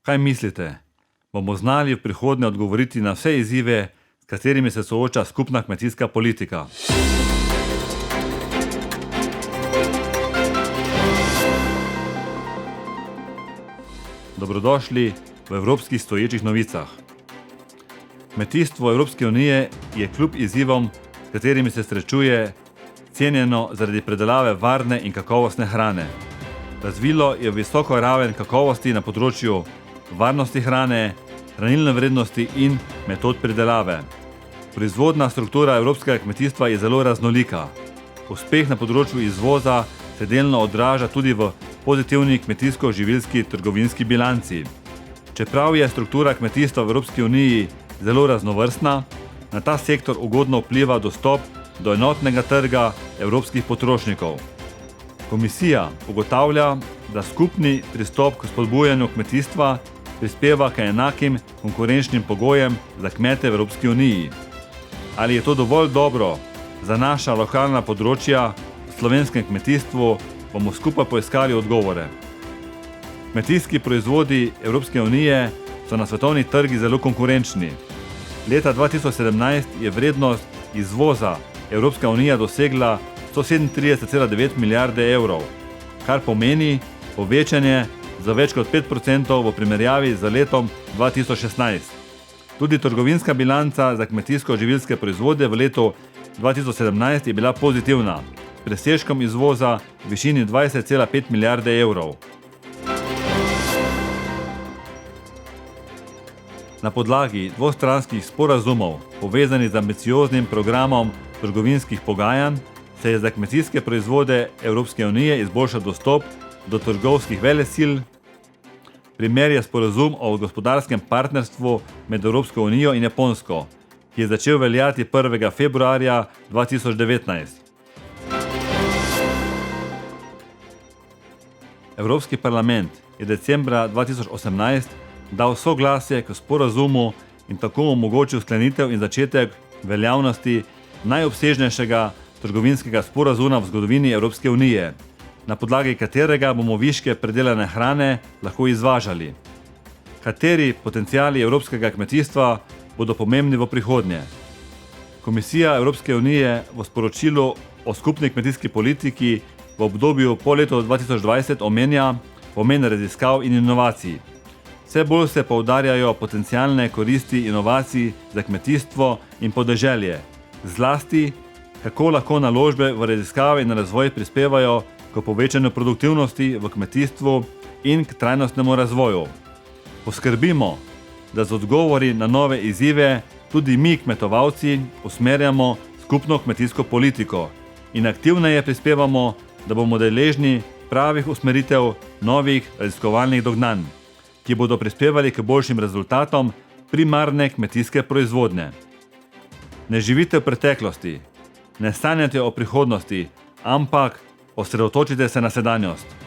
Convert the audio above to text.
Kaj mislite? Bomo znali v prihodnje odgovoriti na vse izzive, s katerimi se sooča skupna kmetijska politika? Dobrodošli v Evropskih stoječih novicah. Kmetijstvo Evropske unije je kljub izzivom, s katerimi se srečuje, cenjeno zaradi predelave varne in kakovostne hrane. Razvilo je visoko raven kakovosti na področju varnosti hrane, hranilne vrednosti in metod pridelave. Proizvodna struktura evropskega kmetijstva je zelo raznolika. Uspeh na področju izvoza se delno odraža tudi v pozitivni kmetijsko-živilski trgovinski bilanci. Čeprav je struktura kmetijstva v Evropski uniji zelo raznovrstna, na ta sektor ugodno vpliva dostop do enotnega trga evropskih potrošnikov. Komisija ugotavlja, da skupni pristop k spodbujanju kmetijstva prispeva k enakim konkurenčnim pogojem za kmete v Evropski uniji. Ali je to dovolj dobro za naša lokalna področja v slovenskem kmetijstvu, bomo skupaj poiskali odgovore. Kmetijski proizvodi Evropske unije so na svetovni trgi zelo konkurenčni. Leta 2017 je vrednost izvoza Evropska unija dosegla 137,9 milijarde evrov, kar pomeni povečanje za več kot 5% v primerjavi z letom 2016. Tudi trgovinska bilanca za kmetijsko-živilske proizvode v letu 2017 je bila pozitivna, s presežkom izvoza v višini 20,5 milijarde evrov. Na podlagi dvostranskih sporazumov, povezanih z ambicioznim programom trgovinskih pogajanj, se je za kmetijske proizvode Evropske unije izboljšal dostop do trgovskih velesil. Primer je sporazum o gospodarskem partnerstvu med Evropsko unijo in Japonsko, ki je začel veljati 1. februarja 2019. Evropski parlament je decembra 2018 dal soglasje k sporazumu in tako omogočil sklenitev in začetek veljavnosti najobsežnejšega trgovinskega sporazuma v zgodovini Evropske unije, na podlagi katerega bomo viške predelane hrane lahko izvažali. Kateri potenciali evropskega kmetijstva bodo pomembni v prihodnje? Komisija Evropske unije v sporočilu o skupni kmetijski politiki v obdobju po letu 2020 omenja pomen raziskav in inovacij. Vse bolj se poudarjajo potencialne koristi inovacij za kmetijstvo in podeželje, zlasti kako lahko naložbe v raziskave in razvoj prispevajo k povečanju produktivnosti v kmetijstvu in k trajnostnemu razvoju. Poskrbimo, da z odgovori na nove izzive tudi mi, kmetovalci, usmerjamo skupno kmetijsko politiko in aktivneje prispevamo, da bomo deležni pravih usmeritev novih raziskovalnih dognanj, ki bodo prispevali k boljšim rezultatom primarne kmetijske proizvodnje. Ne živite v preteklosti, ne sanjate o prihodnosti, ampak osredotočite se na sedanjost.